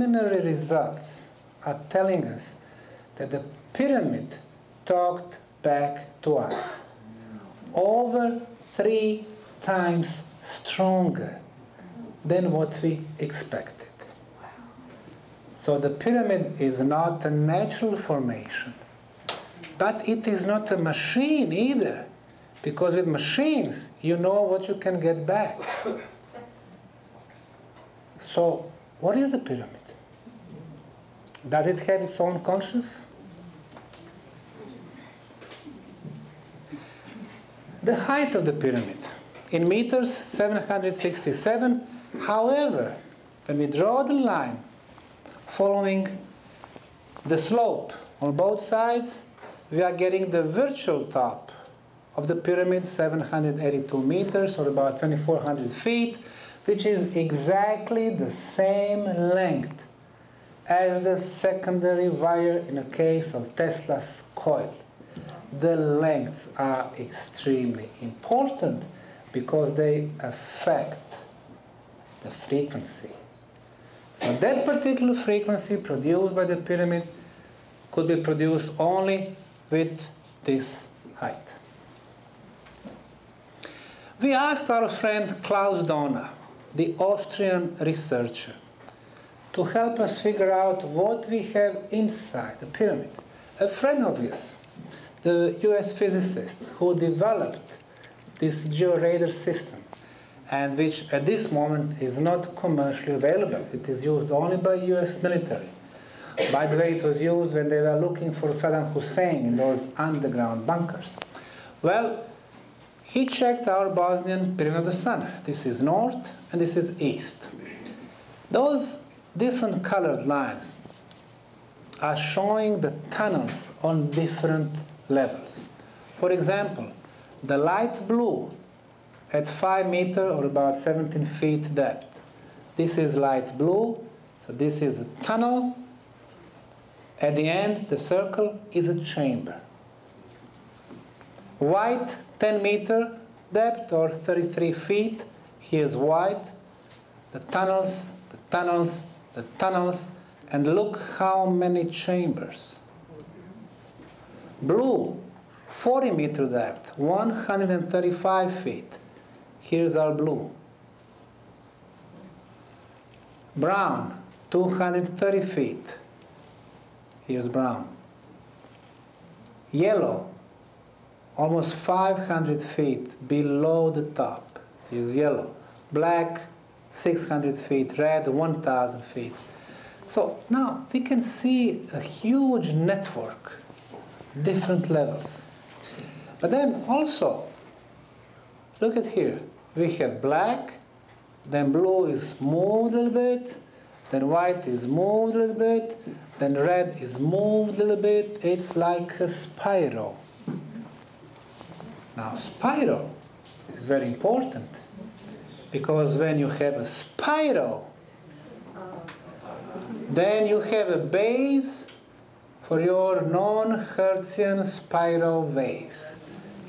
preliminary results are telling us that the pyramid talked back to us over 3 times stronger than what we expected. So the pyramid is not a natural formation, but it is not a machine either, because with machines you know what you can get back. So what is a pyramid? Does it have its own conscience? The height of the pyramid in meters, 767. However, when we draw the line following the slope on both sides, we are getting the virtual top of the pyramid, 782 meters, or about 2,400 feet, which is exactly the same length as the secondary wire in a case of Tesla's coil. The lengths are extremely important because they affect the frequency. So that particular frequency produced by the pyramid could be produced only with this height. We asked our friend Klaus Donner, the Austrian researcher, to help us figure out what we have inside the pyramid. A friend of his, the US physicist who developed this georadar system, and which at this moment is not commercially available. It is used only by US military. By the way, it was used when they were looking for Saddam Hussein in those underground bunkers. Well, he checked our Bosnian Pyramid of the Sun. This is north and this is east. Those different colored lines are showing the tunnels on different levels. For example, the light blue at 5 meters or about 17 feet depth. This is light blue, so this is a tunnel. At the end, the circle is a chamber. White, 10 meter depth or 33 feet. Here's white, the tunnels, the tunnels, the tunnels, and look how many chambers. Blue, 40 meter depth, 135 feet. Here's our blue. Brown, 230 feet. Here's brown. Yellow, almost 500 feet below the top. Here's yellow. Black, 600 feet. Red, 1,000 feet. So now we can see a huge network, different levels. But then also, look at here. We have black, then blue is moved a little bit, then white is moved a little bit, then red is moved a little bit. It's like a spiral. Now, spiral is very important because when you have a spiral, then you have a base for your non-Hertzian spiral waves.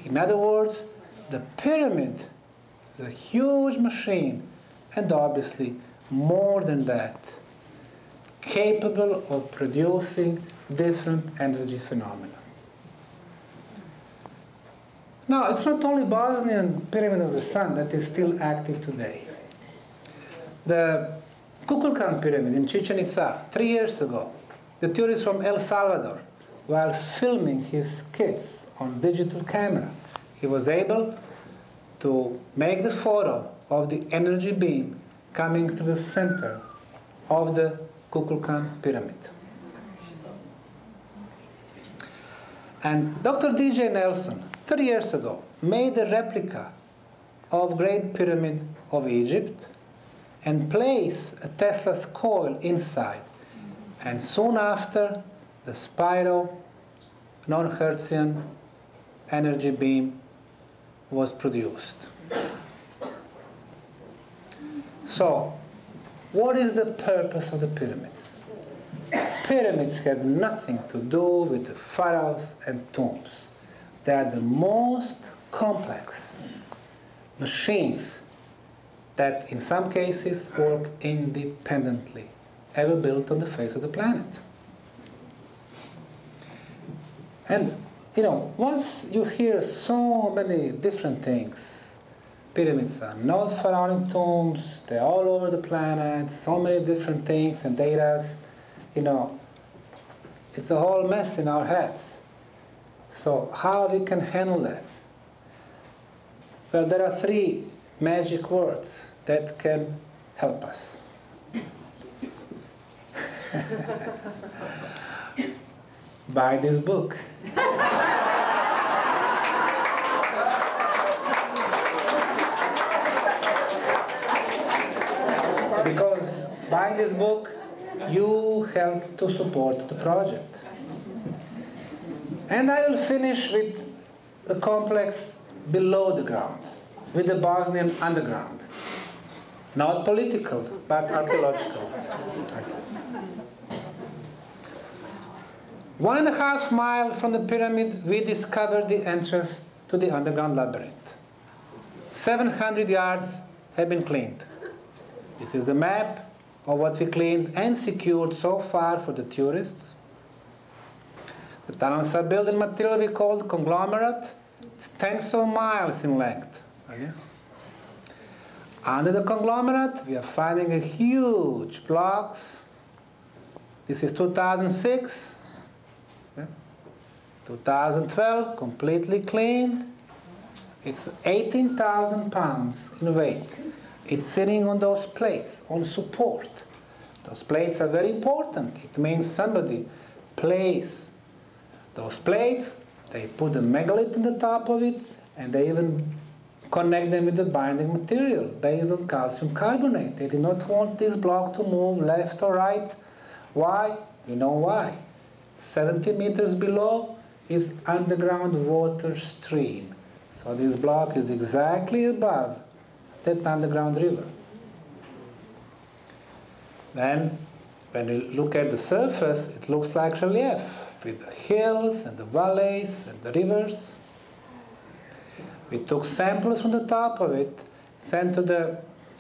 In other words, the pyramid is a huge machine, and obviously more than that, capable of producing different energy phenomena. Now, it's not only Bosnian Pyramid of the Sun that is still active today. The Kukulkan Pyramid in Chichen Itza, 3 years ago, the tourist from El Salvador, while filming his kids on digital camera, he was able to make the photo of the energy beam coming to the center of the Kukulkan Pyramid. And Dr. D.J. Nelson, 30 years ago, made a replica of Great Pyramid of Egypt and placed a Tesla's coil inside. And soon after, the spiral non-Hertzian energy beam was produced. So, what is the purpose of the pyramids? Pyramids have nothing to do with the pharaohs and tombs. They are the most complex machines that in some cases work independently ever built on the face of the planet. And, once you hear so many different things, pyramids are not pharaonic tombs, they're all over the planet, so many different things and data, it's a whole mess in our heads. So how we can handle that? Well, there are 3 magic words that can help us. Buy this book. Because buying this book, you help to support the project. And I will finish with a complex below the ground, with the Bosnian underground. Not political, but archaeological. 1.5 miles from the pyramid, we discovered the entrance to the underground labyrinth. 700 yards have been cleaned. This is a map of what we cleaned and secured so far for the tourists. The tunnels are built in material we call conglomerate. It's tens of miles in length. Okay? Under the conglomerate, we are finding a huge blocks. This is 2006. Okay? 2012, completely cleaned. It's 18,000 pounds in weight. It's sitting on those plates, on support. Those plates are very important. It means somebody placed those plates, they put a megalith on the top of it, and they even connect them with the binding material based on calcium carbonate. They did not want this block to move left or right. Why? We know why. 70 meters below is underground water stream. So this block is exactly above that underground river. Then, when you look at the surface, it looks like relief, with the hills and the valleys and the rivers. We took samples from the top of it, sent to the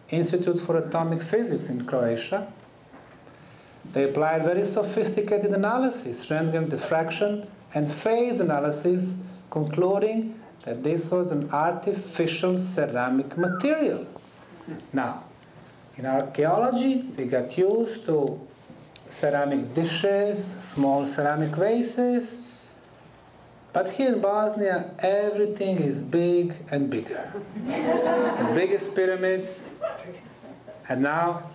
Institute for Atomic Physics in Croatia. They applied very sophisticated analysis, Röntgen diffraction and phase analysis, concluding that this was an artificial ceramic material. Now, in archaeology, we got used to ceramic dishes, small ceramic vases, but here in Bosnia, everything is big and bigger. The biggest pyramids, and now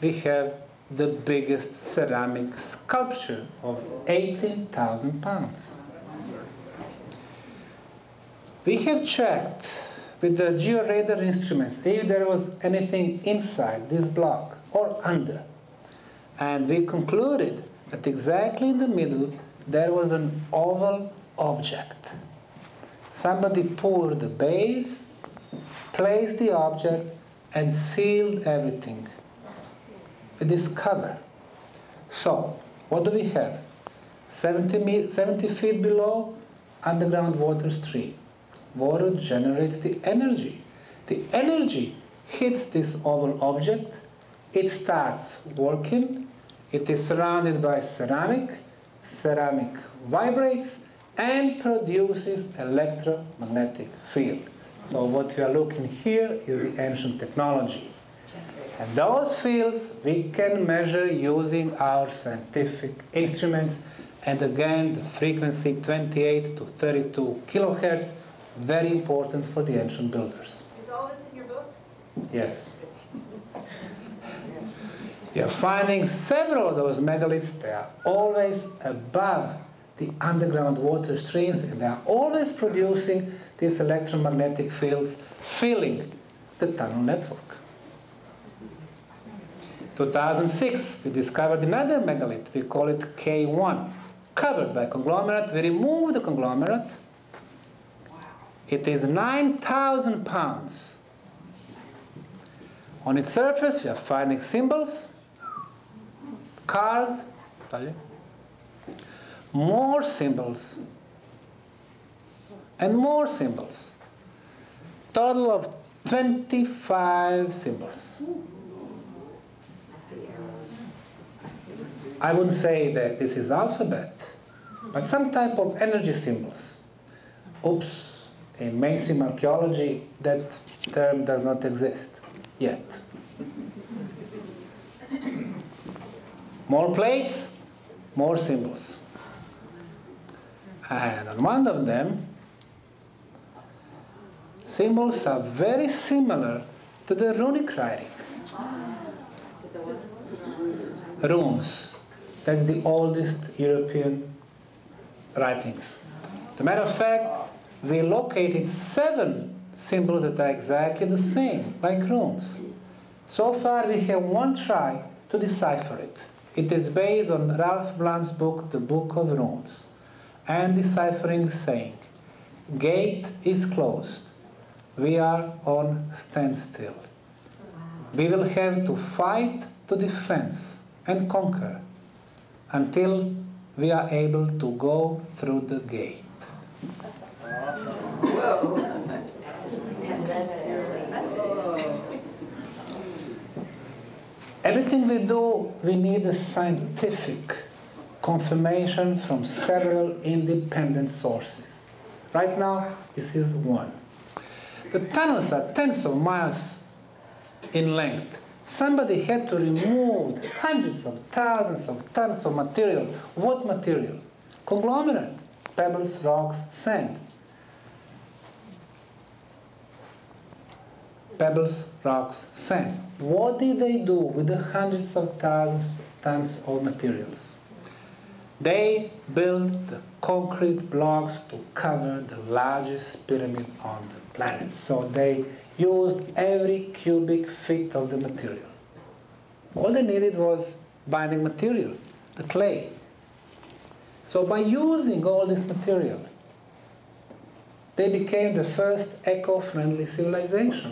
we have the biggest ceramic sculpture of 18,000 pounds. We have checked with the georadar instruments if there was anything inside this block or under. And we concluded that exactly in the middle there was an oval object. Somebody poured the base, placed the object, and sealed everything with this cover. So, what do we have? 70 feet below, underground water stream. Water generates the energy. The energy hits this oval object, it starts working, it is surrounded by ceramic, ceramic vibrates and produces electromagnetic field. So what we are looking here is the ancient technology. And those fields we can measure using our scientific instruments, and again the frequency 28 to 32 kilohertz, very important for the ancient builders. Is all this in your book? Yes. You are finding several of those megaliths. They are always above the underground water streams, and they are always producing these electromagnetic fields, filling the tunnel network. 2006, we discovered another megalith. We call it K1, covered by conglomerate. We removed the conglomerate. It is 9,000 pounds. On its surface, you are finding symbols, carved, more symbols, and more symbols. Total of 25 symbols. I wouldn't say that this is alphabet, but some type of energy symbols. Oops, in mainstream archaeology, that term does not exist yet. More plates, more symbols. And on one of them, symbols are very similar to the runic writing. Runes. That's the oldest European writings. As a matter of fact, we located 7 symbols that are exactly the same, like runes. So far, we have one try to decipher it. It is based on Ralph Blum's book, The Book of Runes. And deciphering is saying, gate is closed. We are on standstill. We will have to fight to defense and conquer until we are able to go through the gate. Everything we do, we need a scientific confirmation from several independent sources. Right now, this is one. The tunnels are tens of miles in length. Somebody had to remove hundreds of thousands of tons of material. What material? Conglomerate. Pebbles, rocks, sand. Pebbles, rocks, sand. What did they do with the hundreds of thousands of tons of materials? They built the concrete blocks to cover the largest pyramid on the planet. So they used every cubic feet of the material. All they needed was binding material, the clay. So by using all this material, they became the first eco-friendly civilization.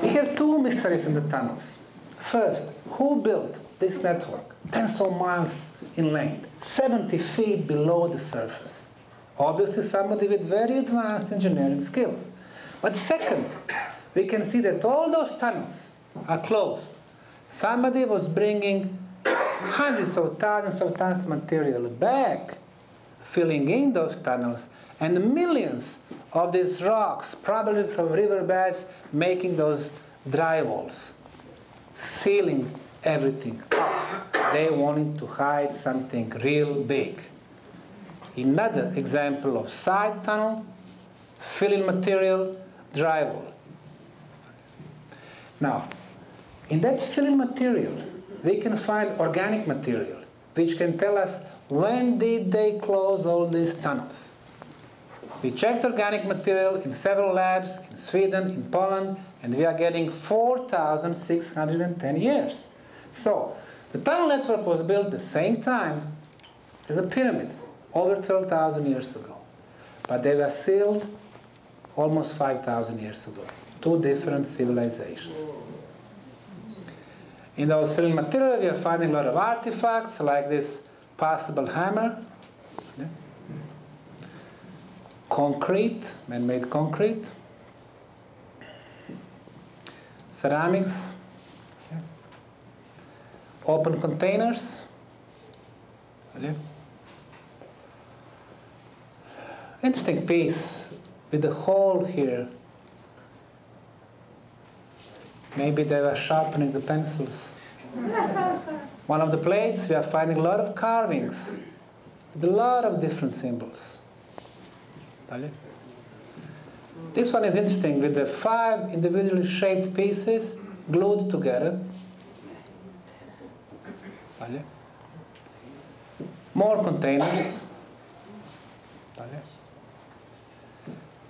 We have 2 mysteries in the tunnels. First, who built this network? Tens of miles in length, 70 feet below the surface. Obviously somebody with very advanced engineering skills. But second, we can see that all those tunnels are closed. Somebody was bringing hundreds of thousands of tons of material back, filling in those tunnels, and millions of these rocks, probably from riverbeds, making those dry walls, sealing everything off. They wanted to hide something real big. Another example of side tunnel, filling material, dry wall. Now, in that filling material, we can find organic material, which can tell us when did they close all these tunnels. We checked organic material in several labs in Sweden, in Poland, and we are getting 4,610 years. So, the tunnel network was built the same time as the pyramids, over 12,000 years ago. But they were sealed almost 5,000 years ago. 2 different civilizations. In those filling material, we are finding a lot of artifacts, like this passable hammer. Yeah. Concrete, man-made concrete. Ceramics. Yeah. Open containers. Yeah. Interesting piece with the hole here. Maybe they were sharpening the pencils. One of the plates, we are finding a lot of carvings with a lot of different symbols. This one is interesting, with the 5 individually shaped pieces glued together. More containers.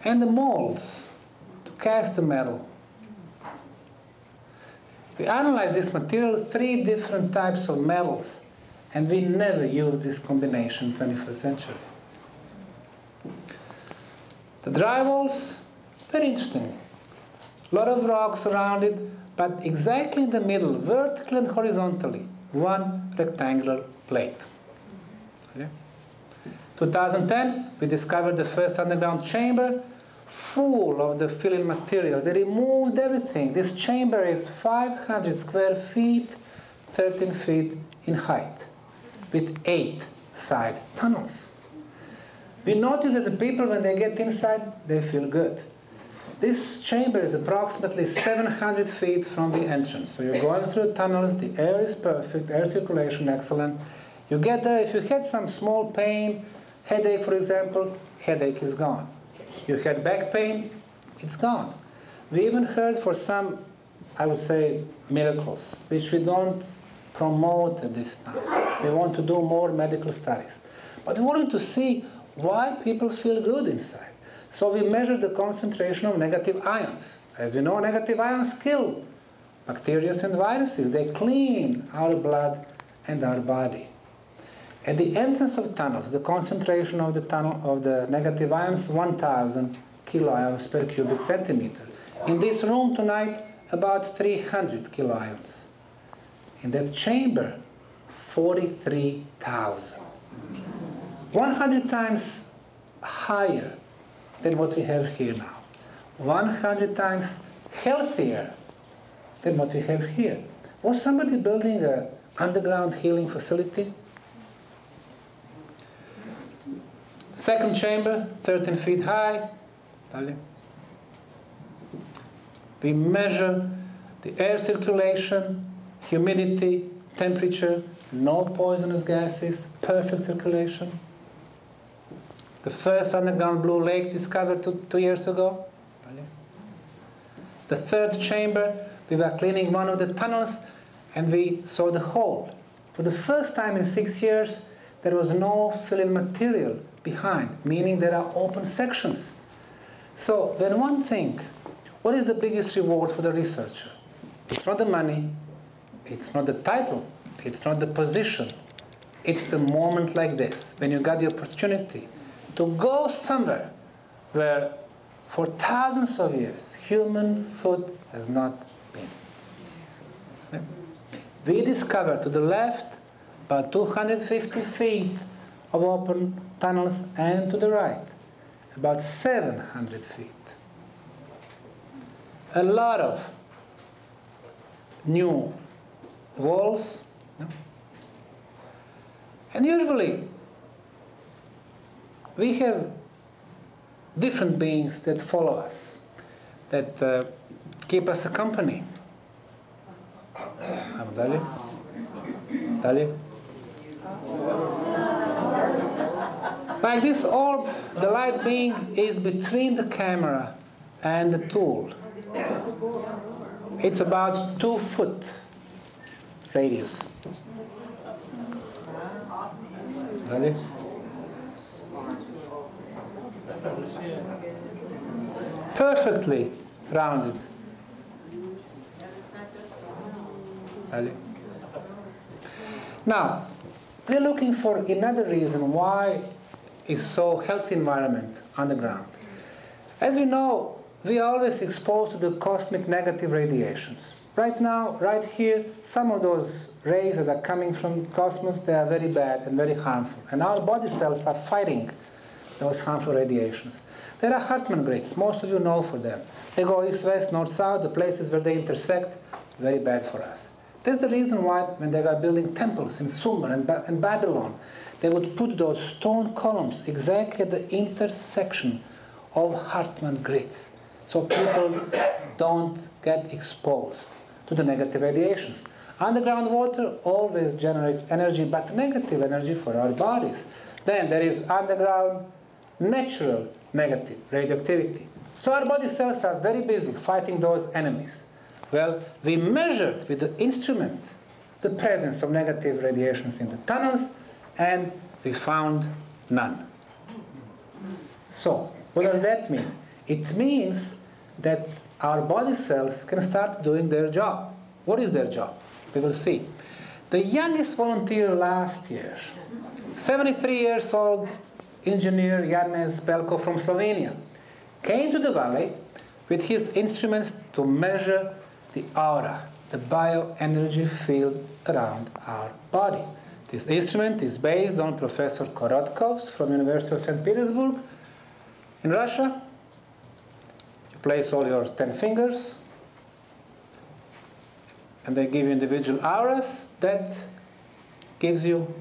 And the molds to cast the metal. We analyzed this material, 3 different types of metals, and we never used this combination in the 21st century. The dry walls, very interesting. A lot of rocks around it, but exactly in the middle, vertically and horizontally, one rectangular plate. Okay. 2010, we discovered the first underground chamber full of the filling material. They removed everything. This chamber is 500 square feet, 13 feet in height, with 8 side tunnels. We notice that the people, when they get inside, they feel good. This chamber is approximately 700 feet from the entrance. So you're going through tunnels, the air is perfect, air circulation excellent. You get there, if you had some small pain, headache for example, headache is gone. You had back pain, it's gone. We even heard for some, I would say, miracles, which we don't promote at this time. We want to do more medical studies. But we wanted to see why people feel good inside. So we measured the concentration of negative ions. As you know, negative ions kill bacteria and viruses. They clean our blood and our body. At the entrance of tunnels, the concentration of the negative ions, 1,000 kiloions per cubic centimeter. In this room tonight, about 300 kiloions. In that chamber, 43,000. 100 times higher than what we have here now. 100 times healthier than what we have here. Was somebody building an underground healing facility? Second chamber, 13 feet high. We measure the air circulation, humidity, temperature, no poisonous gases, perfect circulation. The first underground blue lake discovered 2 years ago. The third chamber, we were cleaning one of the tunnels and we saw the hole. For the first time in 6 years, there was no filling material behind, meaning there are open sections. So when one thinks, what is the biggest reward for the researcher? It's not the money, it's not the title, it's not the position. It's the moment like this, when you got the opportunity to go somewhere where for thousands of years human foot has not been. We discovered to the left about 250 feet of open tunnels and to the right about 700 feet. A lot of new walls. And usually we have different beings that follow us, that keep us a company. Like this orb, the light being is between the camera and the tool. It's about 2 foot radius. Perfectly rounded. Now, we're looking for another reason why is so healthy environment underground. As you know, we are always exposed to the cosmic negative radiations. Right now, right here, some of those rays that are coming from cosmos, they are very bad and very harmful. And our body cells are fighting those harmful radiations. There are Hartmann grids, most of you know for them. They go east, west, north, south, the places where they intersect, very bad for us. That's the reason why when they were building temples in Sumer and Babylon, they would put those stone columns exactly at the intersection of Hartmann grids, so people don't get exposed to the negative radiations. Underground water always generates energy, but negative energy for our bodies. Then there is underground natural negative radioactivity. So our body cells are very busy fighting those enemies. Well, we measured with the instrument the presence of negative radiations in the tunnels, and we found none. So, what does that mean? It means that our body cells can start doing their job. What is their job? We will see. The youngest volunteer last year, 73 years old engineer Janez Belko from Slovenia, came to the valley with his instruments to measure the aura, the bioenergy field around our body. This instrument is based on Professor Korotkov's from University of St. Petersburg in Russia, place all your 10 fingers, and they give you individual auras. That gives you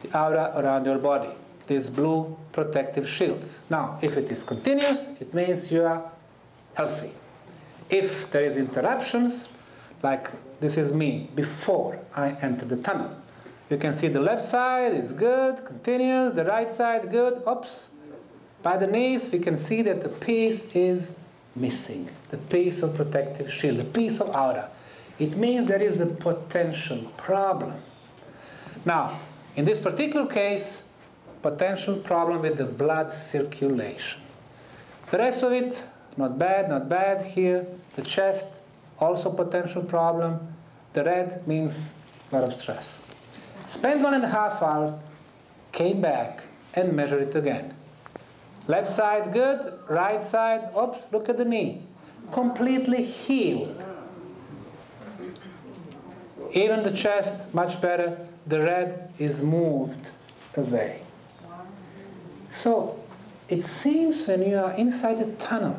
the aura around your body, these blue protective shields. Now, if it is continuous, it means you are healthy. If there is interruptions, like this is me before I enter the tunnel. You can see the left side is good, continuous, the right side good, oops. By the knees, we can see that the piece is missing, the piece of protective shield, the piece of aura. It means there is a potential problem. Now, in this particular case, potential problem with the blood circulation. The rest of it, not bad, not bad. Here, the chest, also potential problem. The red means a lot of stress. Spent 1.5 hours, came back and measured it again. Left side good, right side, oops, look at the knee. Completely healed. Even the chest, much better. The red is moved away. So, it seems when you are inside a tunnel,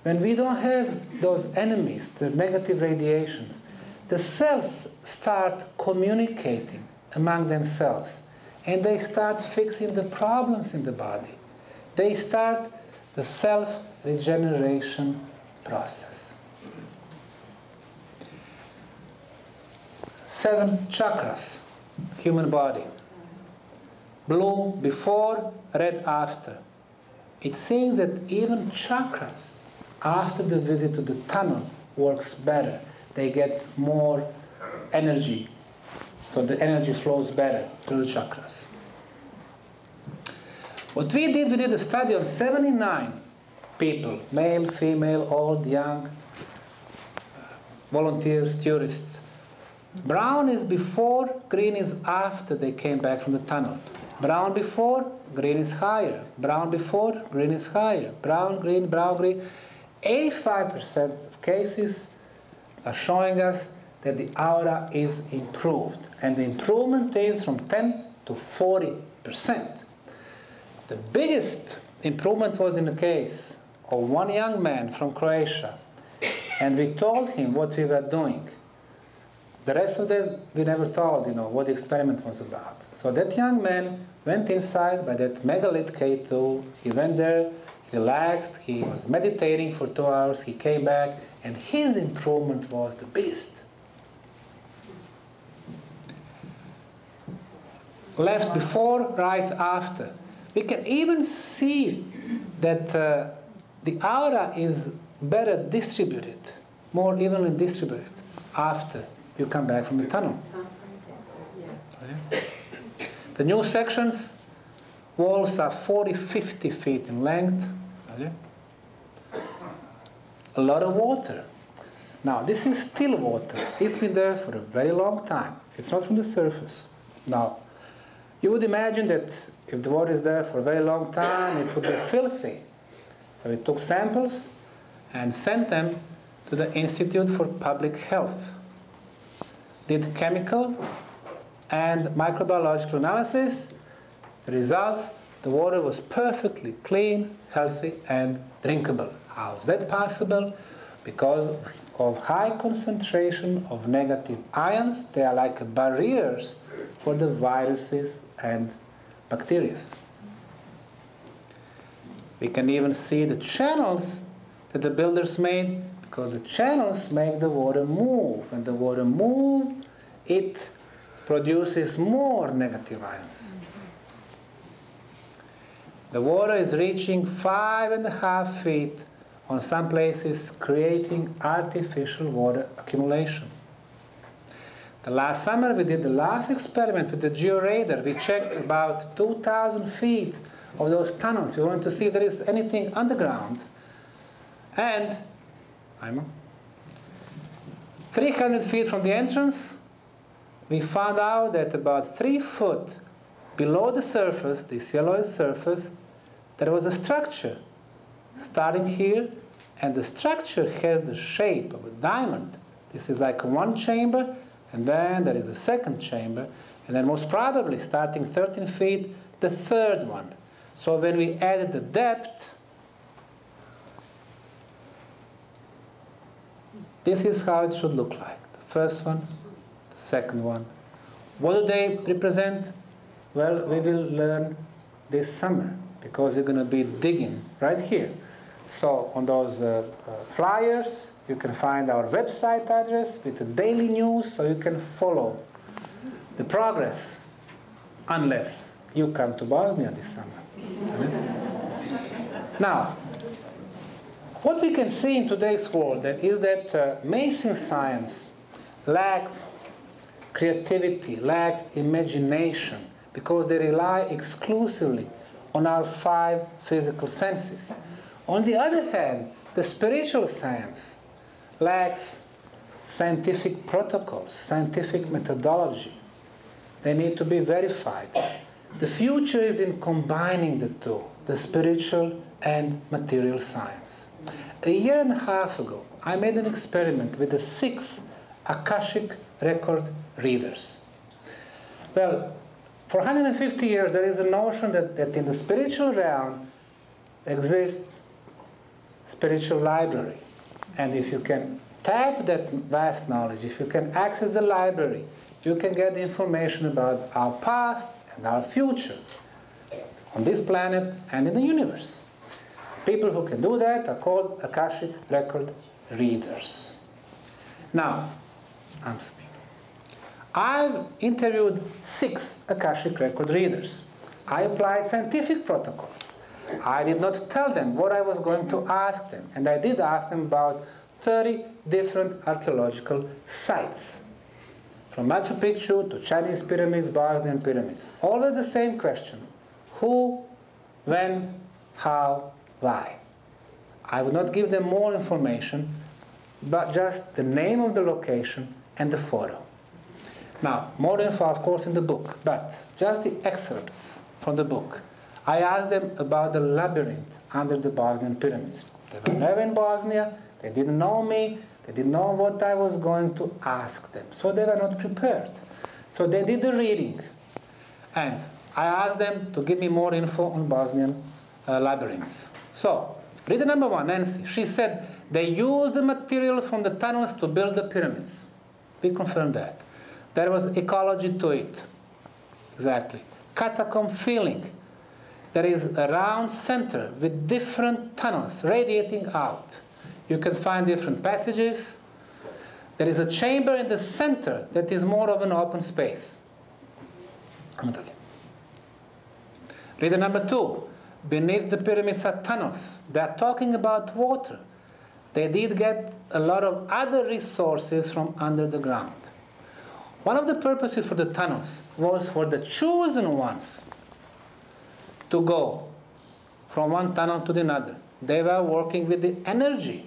when we don't have those enemies, the negative radiations, the cells start communicating among themselves, and they start fixing the problems in the body. They start the self-regeneration process. 7 chakras, human body. Blue before, red after. It seems that even chakras, after the visit to the tunnel, works better. They get more energy. So the energy flows better through the chakras. What we did a study on 79 people, male, female, old, young, volunteers, tourists. Brown is before, green is after they came back from the tunnel. Brown before, green is higher. Brown before, green is higher. Brown, green, brown, green. 85% of cases are showing us that the aura is improved. And the improvement is from 10 to 40%. The biggest improvement was in the case of one young man from Croatia. And we told him what we were doing. The rest of them, we never told, what the experiment was about. So that young man went inside by that megalith K2. He went there, he relaxed, he was meditating for 2 hours, he came back, and his improvement was the biggest. Left before, right after. We can even see that the aura is better distributed, more evenly distributed after you come back from the tunnel. The new sections, walls are 40-50 feet in length. A lot of water. Now, this is still water. It's been there for a very long time. It's not from the surface. Now, you would imagine that if the water is there for a very long time, it would be filthy. So we took samples and sent them to the Institute for Public Health. Did chemical and microbiological analysis. The results, the water was perfectly clean, healthy, and drinkable. How is that possible? Because of high concentration of negative ions. They are like barriers for the viruses and bacteria. We can even see the channels that the builders made, because the channels make the water move. When the water moves, it produces more negative ions. The water is reaching 5.5 feet on some places, creating artificial water accumulation. The last summer we did the last experiment with the georadar. We checked about 2,000 feet of those tunnels. We wanted to see if there is anything underground. And 300 feet from the entrance, we found out that about 3 foot below the surface, this yellowish surface, there was a structure starting here, and the structure has the shape of a diamond. This is like one chamber, and then there is a second chamber, and then most probably starting 13 feet, the third one. So when we added the depth, This is how it should look like. The first one, the second one. What do they represent? Well, we will learn this summer, because we're going to be digging right here. So on those flyers, you can find our website address with the daily news, so you can follow the progress, unless you come to Bosnia this summer. Now, what we can see in today's world is that mainstream science lacks creativity, lacks imagination, because they rely exclusively on our 5 physical senses. On the other hand, the spiritual science lacks scientific protocols, scientific methodology. They need to be verified. The future is in combining the two, the spiritual and material science. A year and a half ago, I made an experiment with the 6 Akashic record readers. Well, for 150 years, there is a notion that in the spiritual realm exists spiritual library. And if you can tap that vast knowledge, if you can access the library, you can get the information about our past and our future on this planet and in the universe. People who can do that are called Akashic record readers. Now, I'm speaking. I've interviewed 6 Akashic record readers. I applied scientific protocols. I did not tell them what I was going to ask them, and I did ask them about 30 different archaeological sites, from Machu Picchu to Chinese pyramids, Bosnian pyramids. Always the same question: who, when, how, why? I would not give them more information, but just the name of the location and the photo. Now, more info, of course, in the book, but just the excerpts from the book. I asked them about the labyrinth under the Bosnian pyramids. They were never in Bosnia, they didn't know me, they didn't know what I was going to ask them, so they were not prepared. So they did the reading, and I asked them to give me more info on Bosnian labyrinths. So, reader number 1, Nancy, she said they used the material from the tunnels to build the pyramids. We confirmed that. There was ecology to it. Exactly. Catacomb feeling. There is a round center with different tunnels radiating out. You can find different passages. There is a chamber in the center that is more of an open space. Reader number 2. Beneath the pyramids are tunnels. They are talking about water. They did get a lot of other resources from under the ground. One of the purposes for the tunnels was for the chosen ones to go from one tunnel to another. They were working with the energy.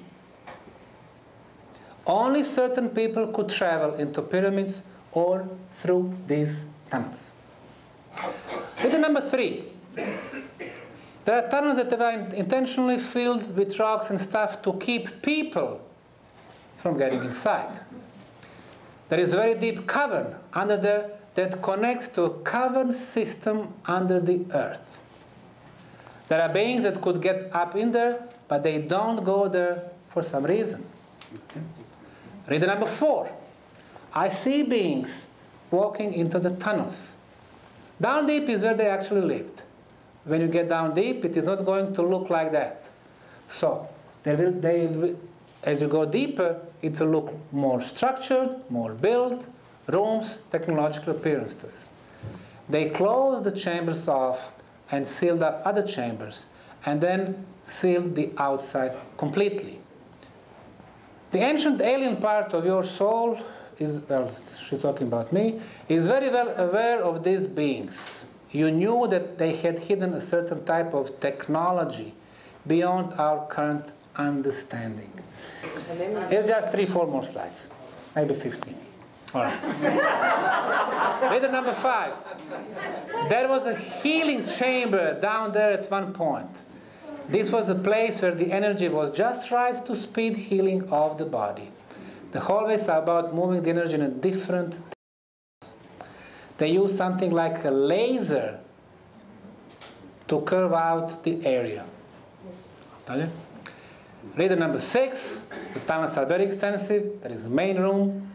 Only certain people could travel into pyramids or through these tunnels. Reader number 3. There are tunnels that were intentionally filled with rocks and stuff to keep people from getting inside. There is a very deep cavern under there that connects to a cavern system under the earth. There are beings that could get up in there, but they don't go there for some reason. Reader number 4. I see beings walking into the tunnels. Down deep is where they actually lived. When you get down deep, it is not going to look like that. So, as you go deeper, it will look more structured, more built, rooms, technological appearance to it. They closed the chambers off and sealed up other chambers, and then sealed the outside completely. The ancient alien part of your soul is, well, she's talking about me, is very well aware of these beings. You knew that they had hidden a certain type of technology beyond our current understanding. It's just 3-4 more slides, maybe 15. All right. Reader number 5. There was a healing chamber down there at one point. This was a place where the energy was just right to speed healing of the body. The hallways are about moving the energy in a different. They use something like a laser to curve out the area. Reader number 6, the tunnels are very extensive. There is a main room.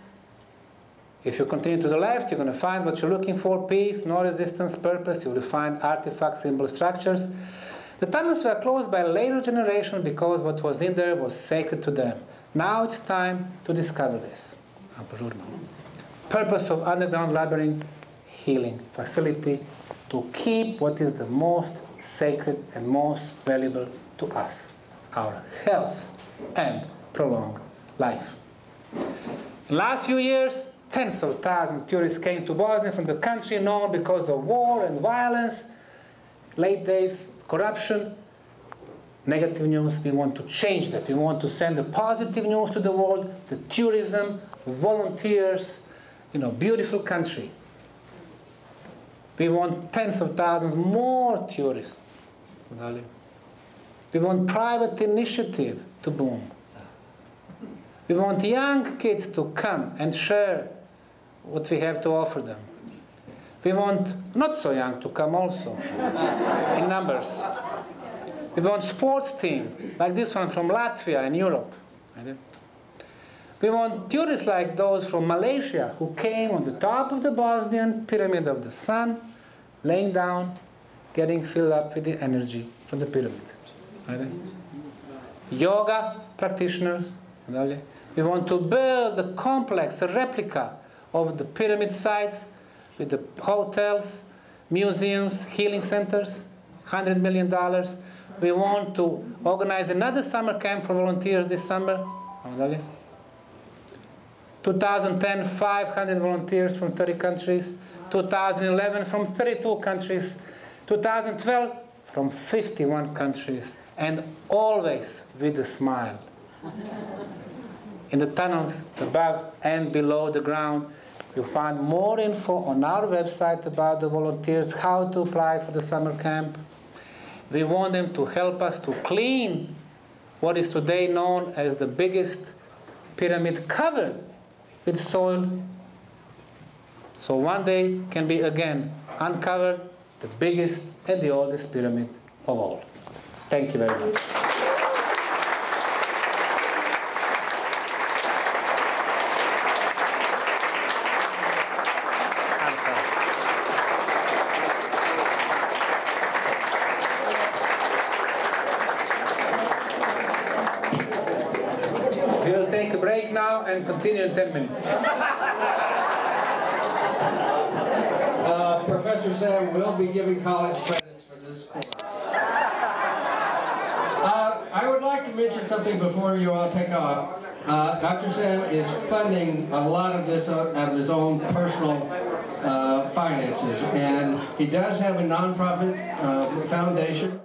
If you continue to the left, you're going to find what you're looking for: peace, no resistance, purpose. You will find artifacts, symbol structures. The tunnels were closed by a later generation because what was in there was sacred to them. Now it's time to discover this. Purpose of underground labyrinth: healing facility, to keep what is the most sacred and most valuable to us: our health and prolonged life. Last few years, tens of thousands of tourists came to Bosnia from the country known because of war and violence, late days, corruption. Negative news, we want to change that. We want to send the positive news to the world, the tourism, volunteers, beautiful country. We want tens of thousands more tourists. We want private initiative to boom. We want young kids to come and share what we have to offer them. We want not so young to come also, in numbers. We want sports team, like this one from Latvia in Europe. We want tourists like those from Malaysia who came on the top of the Bosnian Pyramid of the Sun, laying down, getting filled up with the energy from the pyramid. Yoga practitioners. We want to build a complex, a replica of the pyramid sites with the hotels, museums, healing centers, $100 million. We want to organize another summer camp for volunteers this summer. 2010, 500 volunteers from 30 countries. 2011, from 32 countries. 2012, from 51 countries. And always with a smile. In the tunnels above and below the ground, you'll find more info on our website about the volunteers, how to apply for the summer camp. We want them to help us to clean what is today known as the biggest pyramid covered with soil. So one day can be again uncovered, the biggest and the oldest pyramid of all. Thank you very much. We will take a break now and continue in 10 minutes. Professor Sam will be giving college credits for this course. I would like to mention something before you all take off. Dr. Sam is funding a lot of this out of his own personal finances, and he does have a nonprofit foundation.